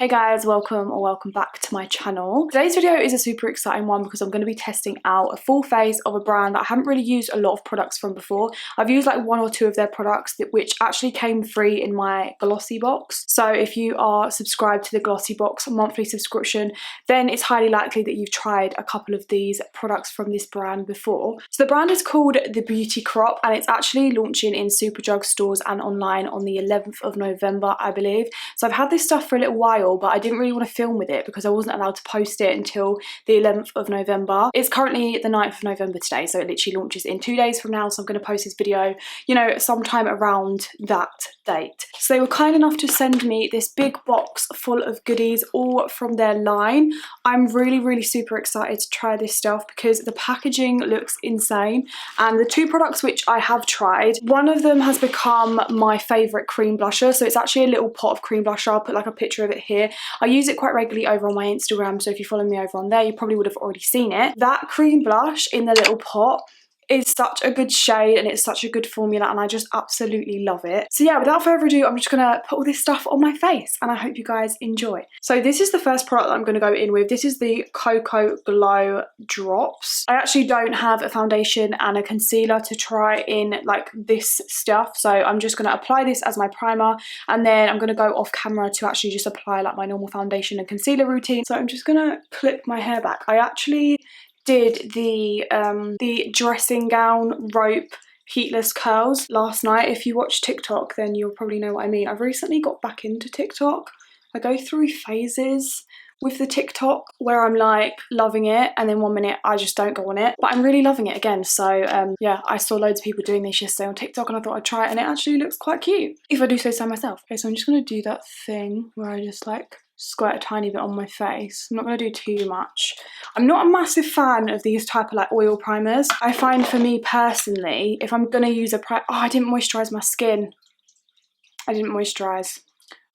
Hey guys, welcome or welcome back to my channel. Today's video is a super exciting one because I'm going to be testing out a full face of a brand that I haven't really used a lot of products from before. I've used like one or two of their products which actually came free in my glossy box. So if you are subscribed to the glossy box monthly subscription, then it's highly likely that you've tried a couple of these products from this brand before. So the brand is called The Beauty Crop and it's actually launching in Superdrug stores and online on the 11th of November, I believe. So I've had this stuff for a little while, but I didn't really want to film with it because I wasn't allowed to post it until the 11th of November. It's currently the 9th of November today, so it literally launches in 2 days from now. So I'm going to post this video, you know, sometime around that date. So they were kind enough to send me this big box full of goodies, all from their line. I'm really super excited to try this stuff because the packaging looks insane. And the two products which I have tried, one of them has become my favourite cream blusher. So it's actually a little pot of cream blusher. I'll put like a picture of it here. I use it quite regularly over on my Instagram, so if you follow me over on there, you probably would have already seen it. That cream blush in the little pot is such a good shade and it's such a good formula and I just absolutely love it. So yeah, without further ado, I'm just gonna put all this stuff on my face and I hope you guys enjoy. So this is the first product that I'm gonna go in with. This is the Coco Glow Drops. I actually don't have a foundation and a concealer to try in like this stuff, so I'm just gonna apply this as my primer and then I'm gonna go off camera to actually just apply like my normal foundation and concealer routine. So I'm just gonna clip my hair back. I actually did the dressing gown rope heatless curls last night. If you watch TikTok, then you'll probably know what I mean. I've recently got back into TikTok. I go through phases with the TikTok where I'm like loving it and then 1 minute I just don't go on it, but I'm really loving it again. So yeah, I saw loads of people doing this yesterday on TikTok and I thought I'd try it and it actually looks quite cute, if I do say so myself. Okay, so I'm just going to do that thing where I just like squirt a tiny bit on my face. I'm not going to do too much. I'm not a massive fan of these type of like oil primers. I find for me personally, if I'm going to use a primer, oh, I didn't moisturise my skin. I didn't moisturise.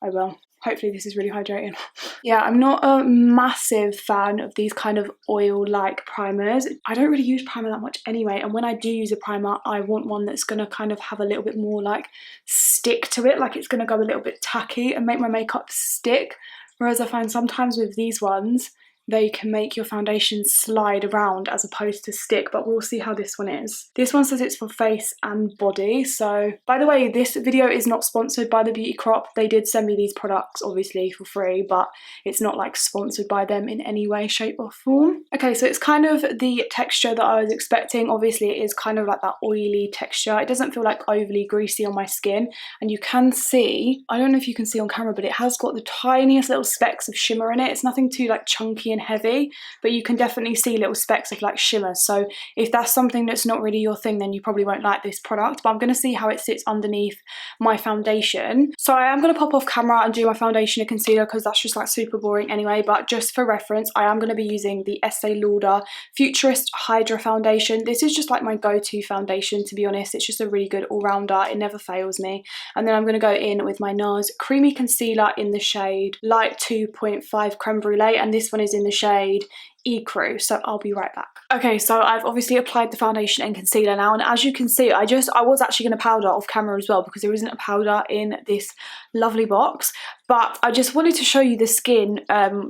I will. Hopefully this is really hydrating. Yeah, I'm not a massive fan of these kind of oil-like primers. I don't really use primer that much anyway, and when I do use a primer, I want one that's going to kind of have a little bit more like stick to it, like it's going to go a little bit tacky and make my makeup stick. Whereas I find sometimes with these ones, they can make your foundation slide around as opposed to stick, but we'll see how this one is. This one says it's for face and body. So, by the way, this video is not sponsored by The Beauty Crop. They did send me these products, obviously, for free, but it's not like sponsored by them in any way, shape or form. Okay, so it's kind of the texture that I was expecting. Obviously, it is kind of like that oily texture. It doesn't feel like overly greasy on my skin. And you can see, I don't know if you can see on camera, but it has got the tiniest little specks of shimmer in it. It's nothing too like chunky and heavy, but you can definitely see little specks of like shimmer. So if that's something that's not really your thing, then you probably won't like this product. But I'm going to see how it sits underneath my foundation. So I am going to pop off camera and do my foundation and concealer because that's just like super boring anyway. But just for reference, I am going to be using the Estee Lauder Futurist Hydra Foundation. This is just like my go-to foundation, to be honest. It's just a really good all-rounder. It never fails me. And then I'm going to go in with my NARS Creamy Concealer in the shade Light 2.5 Creme Brulee, and this one is in the shade Ecru, so I'll be right back. Okay, so I've obviously applied the foundation and concealer now, and as you can see, I was actually going to powder off camera as well because there isn't a powder in this lovely box, but I just wanted to show you the skin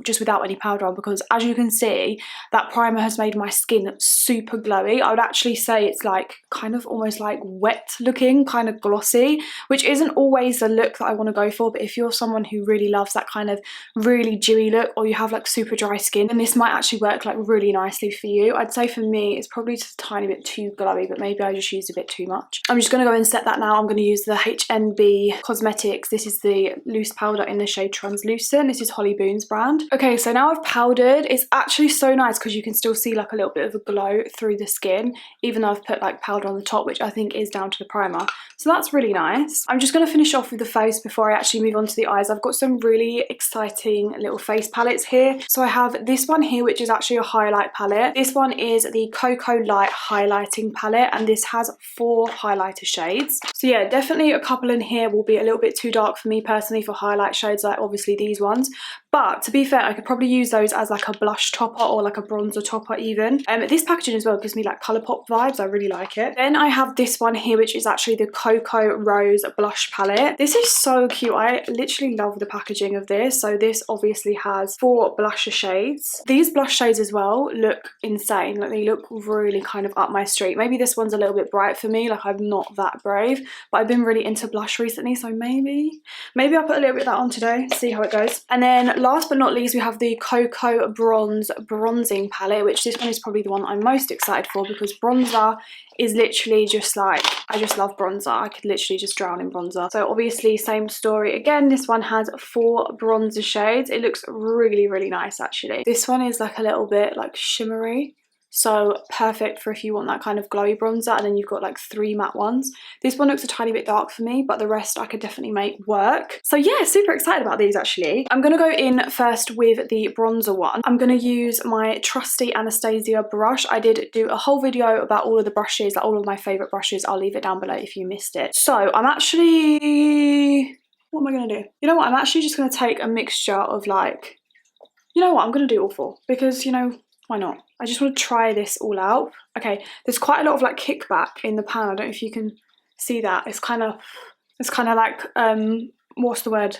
just without any powder on, because as you can see, that primer has made my skin super glowy. I would actually say it's like kind of almost like wet looking, kind of glossy, which isn't always the look that I want to go for, but if you're someone who really loves that kind of really dewy look, or you have like super dry skin, then this might actually work like really nicely for you. I'd say for me it's probably just a tiny bit too glowy, but maybe I just used a bit too much. I'm just going to go and set that now. I'm going to use the HNB Cosmetics. This is the loose powder in the shade Translucent. This is Holly Boon's brand. Okay, so now I've powdered. It's actually so nice because you can still see like a little bit of a glow through the skin, even though I've put like powder on the top, which I think is down to the primer. So that's really nice. I'm just going to finish off with the face before I actually move on to the eyes. I've got some really exciting little face palettes here. So I have this one here, which is actually a highlight palette. This one is the Coco Light Highlighting Palette, and this has 4 highlighter shades. So yeah, definitely a couple in here will be a little bit too dark for me personally for highlight shades, like obviously these ones. But to be fair, I could probably use those as like a blush topper or like a bronzer topper even. This packaging as well gives me like Colourpop vibes. I really like it. Then I have this one here, which is actually the Coco Rose blush palette. This is so cute. I literally love the packaging of this. So this obviously has 4 blusher shades. These blush shades as well look insane. Like they look really kind of up my street. Maybe this one's a little bit bright for me. Like I'm not that brave, but I've been really into blush recently. So maybe I'll put a little bit of that on today, see how it goes. And then last but not least, we have the Coco Bronze Bronzing Palette, which this one is probably the one I'm most excited for because bronzer is literally just like, I just love bronzer. I could literally just drown in bronzer. So obviously same story again. This one has 4 bronzer shades. It looks really, really nice actually. This one is like a little bit like shimmery. So perfect for if you want that kind of glowy bronzer, and then you've got like 3 matte ones. This one looks a tiny bit dark for me, but the rest I could definitely make work. So yeah, super excited about these actually. I'm gonna go in first with the bronzer one. I'm gonna use my trusty Anastasia brush. I did do a whole video about all of the brushes, like all of my favorite brushes. I'll leave it down below if you missed it. So I'm actually, what am I gonna do? You know what, I'm actually just gonna take a mixture of like, you know what, I'm gonna do all 4 because, you know, why not? I just want to try this all out. Okay, there's quite a lot of like kickback in the pan. I don't know if you can see that. It's kind of like, what's the word?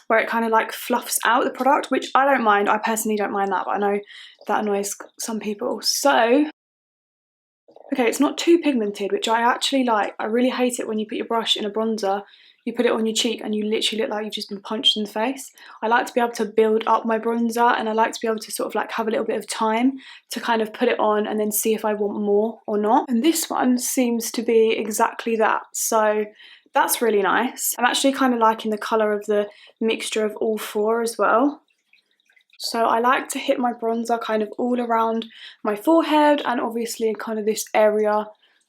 Where it kind of like fluffs out the product, which I don't mind. I personally don't mind that, but I know that annoys some people. So, okay, it's not too pigmented, which I actually like. I really hate it when you put your brush in a bronzer, you put it on your cheek and you literally look like you've just been punched in the face. I like to be able to build up my bronzer, and I like to be able to sort of like have a little bit of time to kind of put it on and then see if I want more or not. And this one seems to be exactly that. So that's really nice. I'm actually kind of liking the colour of the mixture of all 4 as well. So I like to hit my bronzer kind of all around my forehead and obviously kind of this area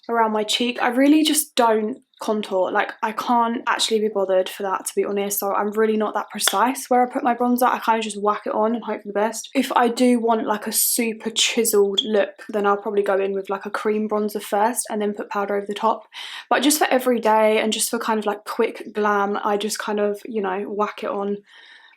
around my cheek. I really just don't contour. Like I can't actually be bothered for that, to be honest. So I'm really not that precise where I put my bronzer. I kind of just whack it on and hope for the best. If I do want like a super chiseled look, then I'll probably go in with like a cream bronzer first and then put powder over the top. But just for every day and just for kind of like quick glam, I just kind of, you know, whack it on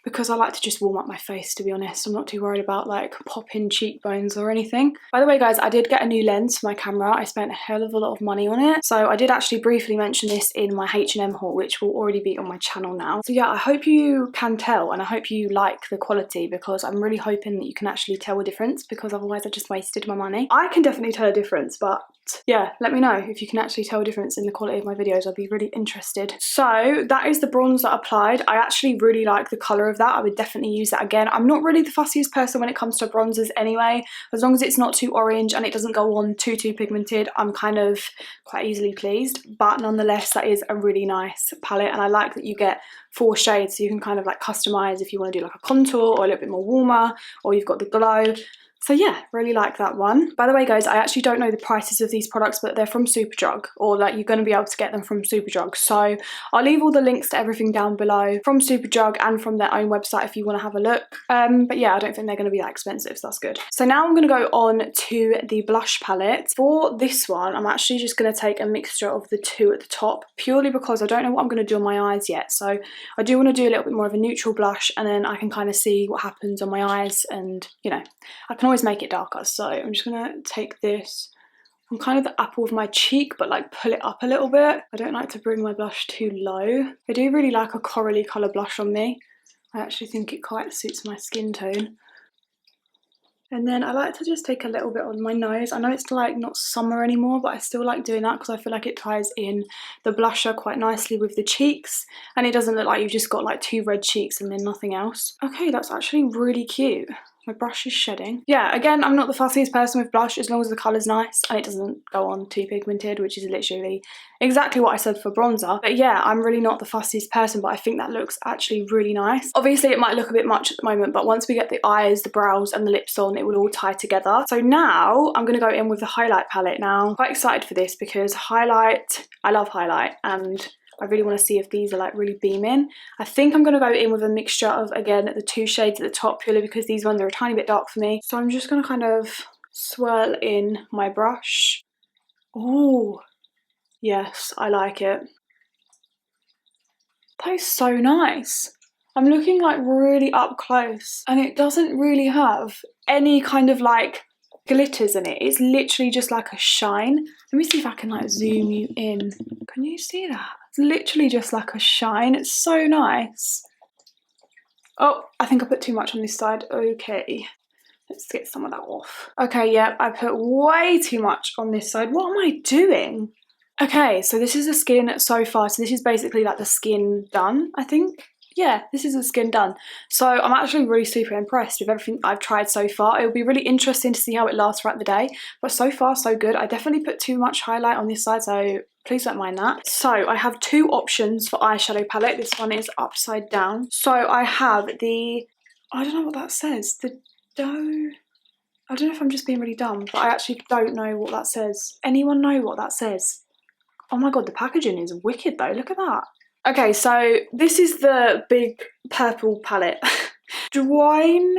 because I like to just warm up my face, to be honest. I'm not too worried about like popping cheekbones or anything. By the way guys, I did get a new lens for my camera. I spent a hell of a lot of money on it. So I did actually briefly mention this in my H&M haul, which will already be on my channel now. So yeah, I hope you can tell and I hope you like the quality, because I'm really hoping that you can actually tell a difference, because otherwise I just wasted my money. I can definitely tell a difference, but yeah, let me know if you can actually tell a difference in the quality of my videos. I'd be really interested. So that is the bronzer applied. I actually really like the colour of that. I would definitely use that again. I'm not really the fussiest person when it comes to bronzers anyway. As long as it's not too orange and it doesn't go on too pigmented, I'm kind of quite easily pleased. But nonetheless, that is a really nice palette, and I like that you get 4 shades, so you can kind of like customise if you want to do like a contour or a little bit more warmer, or you've got the glow. So yeah, really like that one. By the way guys, I actually don't know the prices of these products, but they're from Superdrug, or like you're going to be able to get them from Superdrug. So I'll leave all the links to everything down below from Superdrug and from their own website if you want to have a look. But yeah, I don't think they're going to be that expensive, so that's good. So now I'm going to go on to the blush palette. For this one, I'm actually just going to take a mixture of the 2 at the top, purely because I don't know what I'm going to do on my eyes yet. So I do want to do a little bit more of a neutral blush, and then I can kind of see what happens on my eyes, and you know, I can always make it darker. So I'm just gonna take this on kind of the apple of my cheek, but like pull it up a little bit. I don't like to bring my blush too low. I do really like a corally colour blush on me. I actually think it quite suits my skin tone. And then I like to just take a little bit on my nose. I know it's like not summer anymore, but I still like doing that because I feel like it ties in the blusher quite nicely with the cheeks, and it doesn't look like you've just got like 2 red cheeks and then nothing else. Okay, that's actually really cute. My brush is shedding. Yeah, again, I'm not the fussiest person with blush, as long as the colour's nice and it doesn't go on too pigmented, which is literally exactly what I said for bronzer. But yeah, I'm really not the fussiest person, but I think that looks actually really nice. Obviously, it might look a bit much at the moment, but once we get the eyes, the brows and the lips on, it will all tie together. So now I'm going to go in with the highlight palette now. I'm quite excited for this because highlight, I love highlight, and I really want to see if these are like really beaming. I think I'm going to go in with a mixture of, again, the 2 shades at the top, purely because these ones are a tiny bit dark for me. So I'm just going to kind of swirl in my brush. Oh, yes, I like it. That is so nice. I'm looking like really up close and it doesn't really have any kind of like glitters in it. It's literally just like a shine. Let me see if I can like zoom you in. Can you see that? It's literally just like a shine. It's so nice. Oh, I think I put too much on this side. Okay, let's get some of that off. Okay, yeah, I put way too much on this side. What am I doing? Okay, so this is the skin so far. So this is basically like the skin done, I think. Yeah, this is the skin done. So I'm actually really super impressed with everything I've tried so far. It'll be really interesting to see how it lasts throughout the day. But so far, so good. I definitely put too much highlight on this side, so please don't mind that. So I have two options for eyeshadow palette. This one is upside down. So I have the, I don't know what that says. The dough. I don't know if I'm just being really dumb, but I actually don't know what that says. Anyone know what that says? Oh my god, the packaging is wicked though. Look at that. Okay, so this is the big purple palette. Dwayne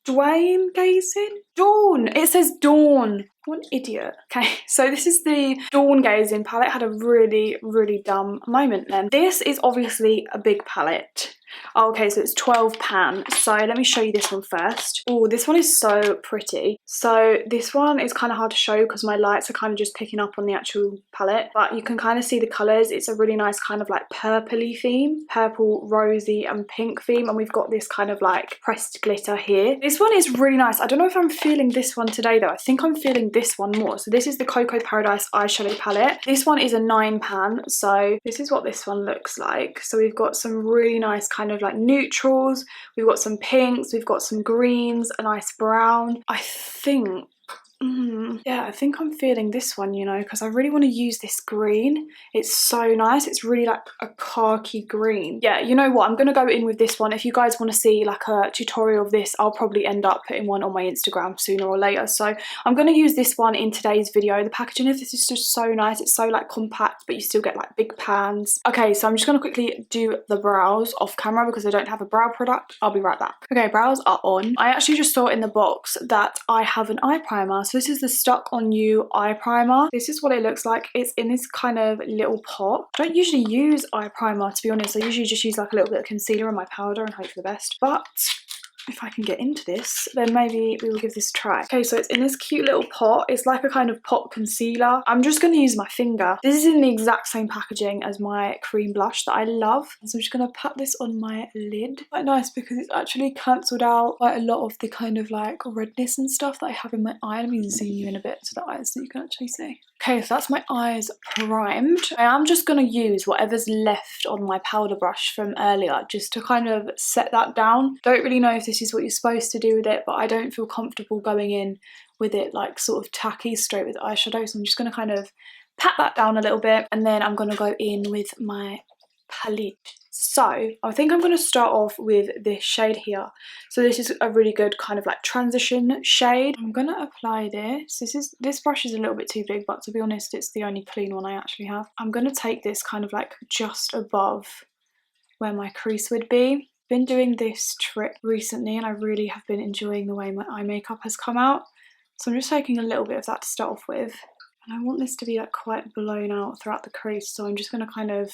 Gazing? Dawn! It says Dawn. What an idiot. Okay, so this is the Dawn Gazing palette. Had a really, really dumb moment then. This is obviously a big palette. Oh, okay, so it's 12 pan. So let me show you this one first. Oh, this one is so pretty. So this one is kind of hard to show because my lights are kind of just picking up on the actual palette, but you can kind of see the colours. It's a really nice kind of like purpley theme, purple, rosy and pink theme, and we've got this kind of like pressed glitter here. This one is really nice. I don't know if I'm feeling this one today though. I think I'm feeling this one more. So this is the Coco Paradise eyeshadow palette. This one is a 9 pan, so this is what this one looks like. So we've got some really nice kind of like neutrals, we've got some pinks, we've got some greens, a nice brown. I think yeah, I think I'm feeling this one, you know, because I really want to use this green. It's so nice. It's really like a khaki green. Yeah, you know what? I'm going to go in with this one. If you guys want to see like a tutorial of this, I'll probably end up putting one on my Instagram sooner or later. So I'm going to use this one in today's video. The packaging of this is just so nice. It's so like compact, but you still get like big pans. Okay, so I'm just going to quickly do the brows off camera because I don't have a brow product. I'll be right back. Okay, brows are on. I actually just saw in the box that I have an eye primer. So this is the Stuck On You eye primer. This is what it looks like. It's in this kind of little pot. I don't usually use eye primer, to be honest. I usually just use like a little bit of concealer in my powder and hope for the best. But if I can get into this, then maybe we will give this a try. Okay, so it's in this cute little pot. It's like a kind of pot concealer. I'm just going to use my finger. This is in the exact same packaging as my cream blush that I love. So I'm just going to pat this on my lid. Quite nice because it's actually cancelled out quite a lot of the kind of like redness and stuff that I have in my eye. Let me zoom you in a bit to the eyes so you can actually see. Okay, so that's my eyes primed. I am just going to use whatever's left on my powder brush from earlier just to kind of set that down. Don't really know if this is what you're supposed to do with it, but I don't feel comfortable going in with it like sort of tacky straight with eyeshadow. So I'm just going to kind of pat that down a little bit and then I'm going to go in with my palette. So I think I'm going to start off with this shade here. So this is a really good kind of like transition shade. I'm going to apply this. This brush is a little bit too big, but to be honest, it's the only clean one I actually have. I'm going to take this kind of like just above where my crease would be. Been doing this trick recently and I really have been enjoying the way my eye makeup has come out. So I'm just taking a little bit of that to start off with. And I want this to be like quite blown out throughout the crease. So I'm just going to kind of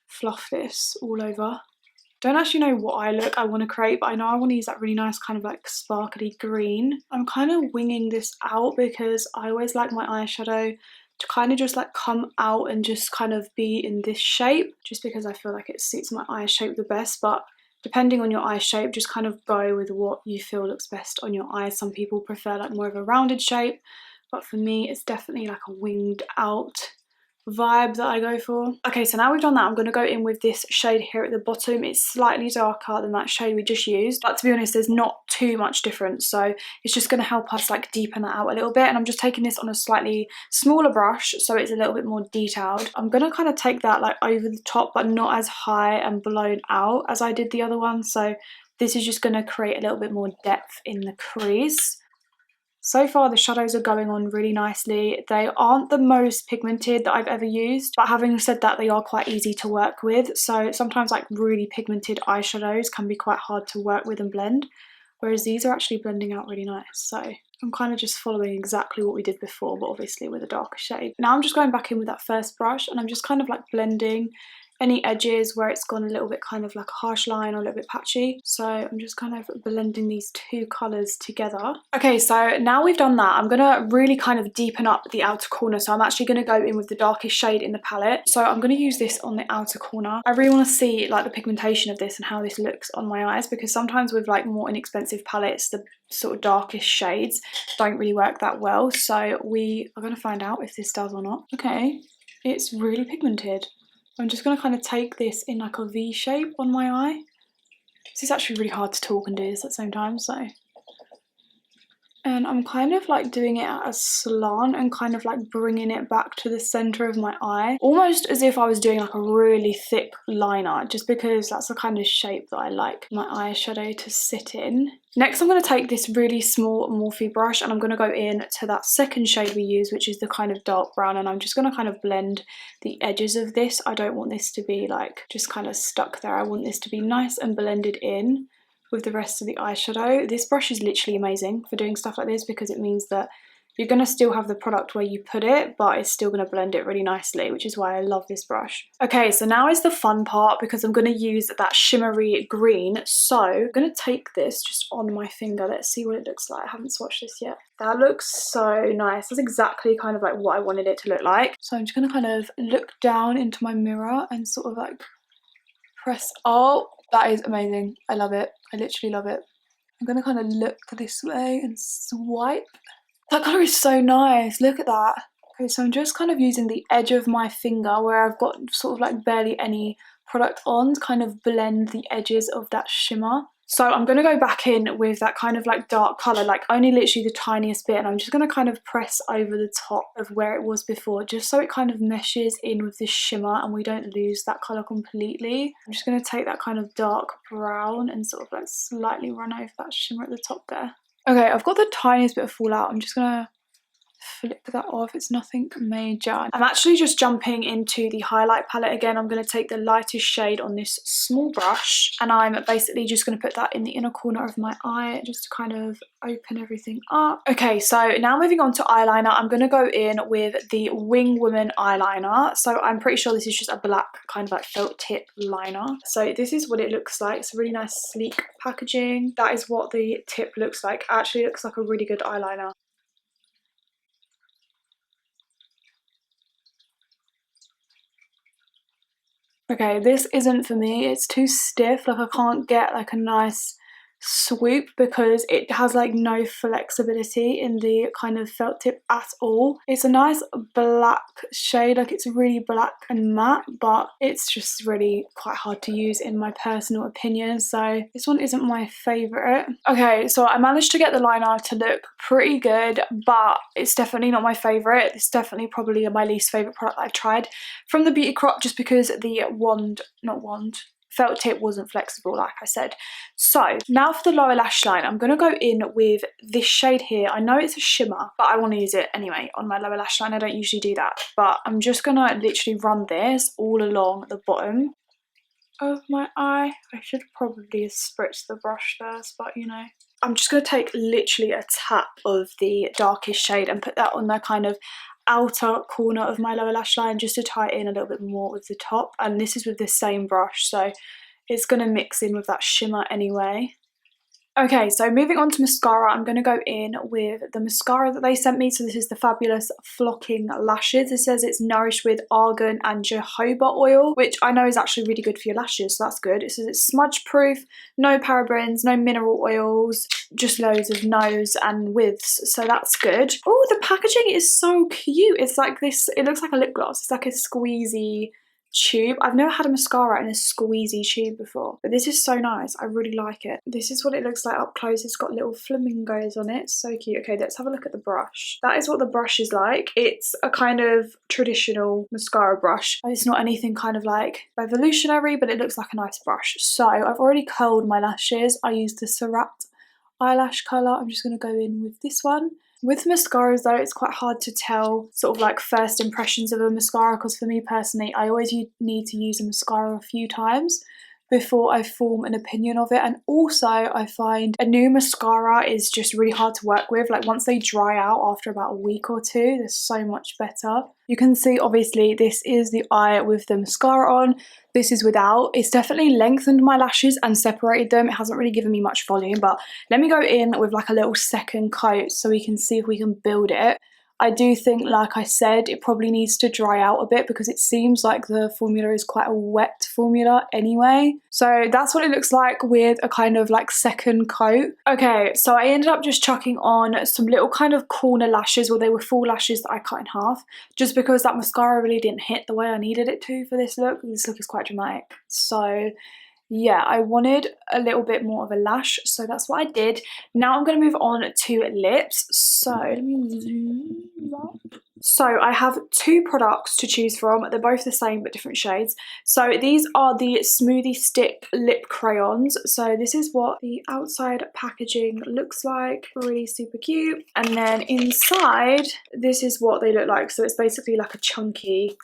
fluff this all over. Don't actually know what eye look I want to create, but I know I want to use that really nice kind of like sparkly green. I'm kind of winging this out because I always like my eyeshadow to kind of just like come out and just kind of be in this shape, just because I feel like it suits my eye shape the best. But depending on your eye shape, just kind of go with what you feel looks best on your eyes. Some people prefer like more of a rounded shape, but for me it's definitely like a winged out vibe that I go for. Okay, so now we've done that, I'm going to go in with this shade here at the bottom. It's slightly darker than that shade we just used, but to be honest there's not too much difference, so it's just going to help us like deepen that out a little bit. And I'm just taking this on a slightly smaller brush so it's a little bit more detailed. I'm going to kind of take that like over the top but not as high and blown out as I did the other one, so this is just going to create a little bit more depth in the crease. So far the shadows are going on really nicely. They aren't the most pigmented that I've ever used, but having said that, they are quite easy to work with. So sometimes like really pigmented eyeshadows can be quite hard to work with and blend, whereas these are actually blending out really nice. So I'm kind of just following exactly what we did before, but obviously with a darker shade. Now I'm just going back in with that first brush and I'm just kind of like blending any edges where it's gone a little bit kind of like a harsh line or a little bit patchy. So I'm just kind of blending these two colours together. Okay, so now we've done that, I'm gonna really kind of deepen up the outer corner. So I'm actually gonna go in with the darkest shade in the palette. So I'm gonna use this on the outer corner. I really want to see like the pigmentation of this and how this looks on my eyes, because sometimes with like more inexpensive palettes, the sort of darkest shades don't really work that well. So we are gonna find out if this does or not. Okay, it's really pigmented. I'm just going to kind of take this in like a V shape on my eye. This is actually really hard to talk and do this at the same time, so. And I'm kind of like doing it at a slant and kind of like bringing it back to the centre of my eye. Almost as if I was doing like a really thick liner, just because that's the kind of shape that I like my eyeshadow to sit in. Next, I'm going to take this really small Morphe brush and I'm going to go in to that second shade we use, which is the kind of dark brown, and I'm just going to kind of blend the edges of this. I don't want this to be like just kind of stuck there. I want this to be nice and blended in with the rest of the eyeshadow. This brush is literally amazing for doing stuff like this, because it means that you're going to still have the product where you put it, but it's still going to blend it really nicely, which is why I love this brush. Okay, so now is the fun part, because I'm going to use that shimmery green. So I'm going to take this just on my finger. Let's see what it looks like. I haven't swatched this yet. That looks so nice. That's exactly kind of like what I wanted it to look like. So I'm just going to kind of look down into my mirror and sort of like press. Oh, that is amazing. I love it. I literally love it. I'm going to kind of look this way and swipe. That colour is so nice. Look at that. Okay, so I'm just kind of using the edge of my finger where I've got sort of like barely any product on to kind of blend the edges of that shimmer. So I'm going to go back in with that kind of like dark colour, like only literally the tiniest bit, and I'm just going to kind of press over the top of where it was before, just so it kind of meshes in with this shimmer and we don't lose that colour completely. I'm just going to take that kind of dark brown and sort of like slightly run over that shimmer at the top there. Okay, I've got the tiniest bit of fallout. I'm just going to flip that off. It's nothing major. I'm actually just jumping into the highlight palette again. I'm going to take the lightest shade on this small brush, and I'm basically just going to put that in the inner corner of my eye just to kind of open everything up. Okay, so now moving on to eyeliner, I'm going to go in with the Wing Woman eyeliner. So I'm pretty sure this is just a black kind of like felt tip liner. So this is what it looks like. It's a really nice sleek packaging. That is what the tip looks like. Actually, it looks like a really good eyeliner. Okay, this isn't for me. It's too stiff. Like I can't get like a nice swoop because it has like no flexibility in the kind of felt tip at all. It's a nice black shade, like it's really black and matte, but it's just really quite hard to use in my personal opinion, so this one isn't my favourite. Okay, so I managed to get the liner to look pretty good, but it's definitely not my favourite. It's definitely probably my least favourite product I've tried from the Beauty Crop, just because the felt tip wasn't flexible, like I said. So now for the lower lash line, I'm going to go in with this shade here. I know it's a shimmer, but I want to use it anyway on my lower lash line. I don't usually do that, but I'm just going to literally run this all along the bottom of my eye. I should probably have spritzed the brush first, but you know. I'm just going to take literally a tap of the darkest shade and put that on the kind of outer corner of my lower lash line just to tie it in a little bit more with the top, and this is with the same brush, so it's going to mix in with that shimmer anyway. Okay, so moving on to mascara, I'm going to go in with the mascara that they sent me. So this is the Fabulous Flocking Lashes. It says it's nourished with argan and jojoba oil, which I know is actually really good for your lashes, so that's good. It says it's smudge proof, no parabens, no mineral oils, just loads of nose and widths, so that's good. Oh, the packaging is so cute. It's like this, it looks like a lip gloss. It's like a squeezy tube. I've never had a mascara in a squeezy tube before, but this is so nice. I really like it. This is what it looks like up close. It's got little flamingos on it. So cute. Okay, let's have a look at the brush. That is what the brush is like. It's a kind of traditional mascara brush. It's not anything kind of like revolutionary, but it looks like a nice brush. So I've already curled my lashes. I used the Surratt eyelash colour. I'm just going to go in with this one. With mascaras though, it's quite hard to tell sort of like first impressions of a mascara, because for me personally, I always need to use a mascara a few times before I form an opinion of it. And also I find a new mascara is just really hard to work with. Like once they dry out after about a week or two, they're so much better. You can see obviously this is the eye with the mascara on. This is without. It's definitely lengthened my lashes and separated them. It hasn't really given me much volume, but let me go in with like a little second coat so we can see if we can build it. I do think, like I said, it probably needs to dry out a bit because it seems like the formula is quite a wet formula anyway. So that's what it looks like with a kind of like second coat. Okay, so I ended up just chucking on some little kind of corner lashes, or they were full lashes that I cut in half, just because that mascara really didn't hit the way I needed it to for this look. This look is quite dramatic. So yeah, I wanted a little bit more of a lash, so that's what I did. Now I'm going to move on to lips. So let me zoom up. So I have two products to choose from. They're both the same but different shades. So these are the Smoothie Stick Lip Crayons. So this is what the outside packaging looks like. Really super cute. And then inside, this is what they look like. So it's basically like a chunky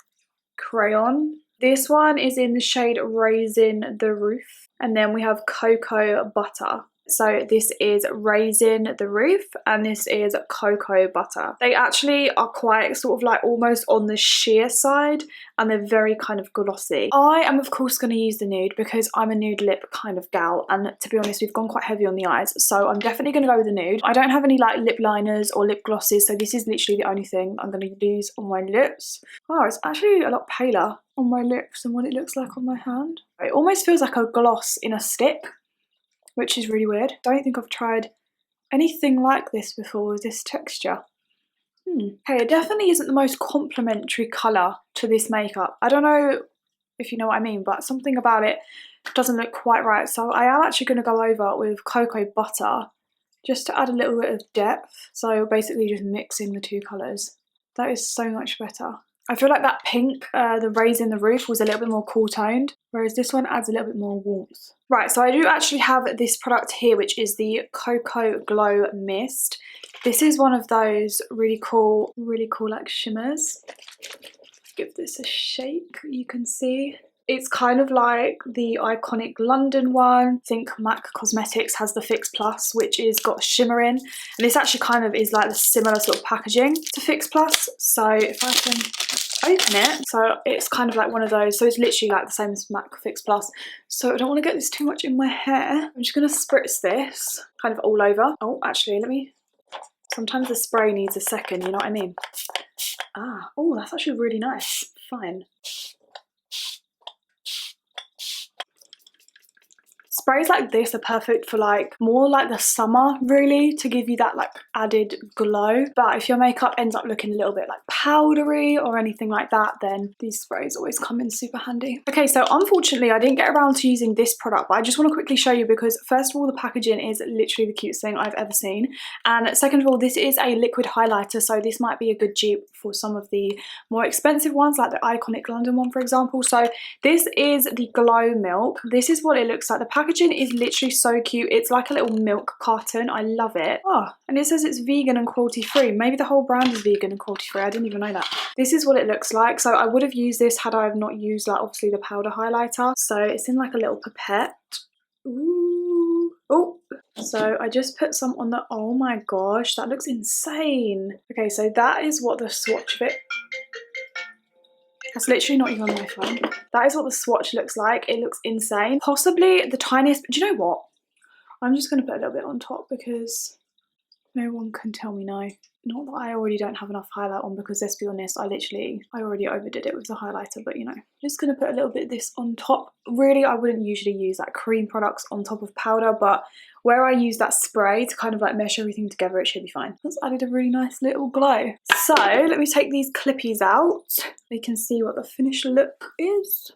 crayon. This one is in the shade Raisin the Roof, and then we have Cocoa Butter. So this is Raisin the Roof and this is Cocoa Butter. They actually are quite sort of like almost on the sheer side, and they're very kind of glossy. I am of course going to use the nude because I'm a nude lip kind of gal, and to be honest we've gone quite heavy on the eyes, so I'm definitely going to go with the nude. I don't have any like lip liners or lip glosses, so this is literally the only thing I'm going to use on my lips. Oh, it's actually a lot paler on my lips than what it looks like on my hand. It almost feels like a gloss in a stick, which is really weird. Don't think I've tried anything like this before with this texture. Okay, it definitely isn't the most complementary colour to this makeup. I don't know if you know what I mean, but something about it doesn't look quite right. So I am actually going to go over with Cocoa Butter just to add a little bit of depth. So basically just mixing the two colours. That is so much better. I feel like that pink, the Raisin the Roof, was a little bit more cool toned, whereas this one adds a little bit more warmth. Right, so I do actually have this product here, which is the Cocoa Glow Mist. This is one of those really cool like shimmers. Give this a shake, you can see. It's kind of like the iconic London one. I think MAC Cosmetics has the Fix Plus, which is got shimmer in. And this actually kind of is like the similar sort of packaging to Fix Plus. So if I can open it, so it's kind of like one of those. So it's literally like the same as MAC Fix Plus. So I don't want to get this too much in my hair. I'm just going to spritz this kind of all over. Oh, actually, let me... Sometimes the spray needs a second, you know what I mean? Ah, oh, that's actually really nice. Fine. Sprays like this are perfect for like more like the summer really, to give you that like added glow. But if your makeup ends up looking a little bit like powdery or anything like that, then these sprays always come in super handy. Okay, so unfortunately I didn't get around to using this product, but I just want to quickly show you because first of all the packaging is literally the cutest thing I've ever seen, and second of all this is a liquid highlighter, so this might be a good dupe for some of the more expensive ones like the iconic London one for example. So this is the Glow Milk. This is what it looks like. The packaging is literally so cute. It's like a little milk carton. I love it. Oh, and it says it's vegan and cruelty free. Maybe the whole brand is vegan and cruelty free. I didn't even know that. This is what it looks like. So I would have used this had I have not used like obviously the powder highlighter. So it's in like a little pipette. Ooh. Oh, so I just put some on the... Oh my gosh, that looks insane. Okay, so that is what the swatch of it... That's literally not even on my phone. That is what the swatch looks like. It looks insane. Possibly the tiniest, but do you know what? I'm just going to put a little bit on top because no one can tell me no. Not that I already don't have enough highlight on, because let's be honest, I already overdid it with the highlighter, but you know. Just going to put a little bit of this on top. Really, I wouldn't usually use like cream products on top of powder, but where I use that spray to kind of like mesh everything together, it should be fine. That's added a really nice little glow. So let me take these clippies out. We can see what the finished look is.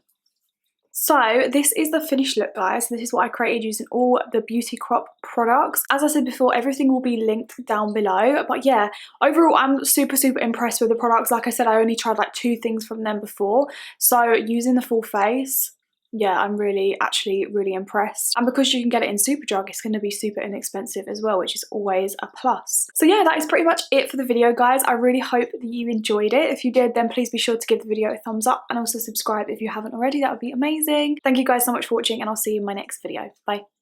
So this is the finished look, guys. This is what I created using all the Beauty Crop products. As I said before, everything will be linked down below. But yeah, overall, I'm super impressed with the products. Like I said, I only tried like 2 things from them before. So using the full face, yeah, I'm actually really impressed. And because you can get it in Superdrug, it's going to be super inexpensive as well, which is always a plus. So yeah, that is pretty much it for the video, guys. I really hope that you enjoyed it. If you did, then please be sure to give the video a thumbs up and also subscribe if you haven't already. That would be amazing. Thank you guys so much for watching, and I'll see you in my next video. Bye.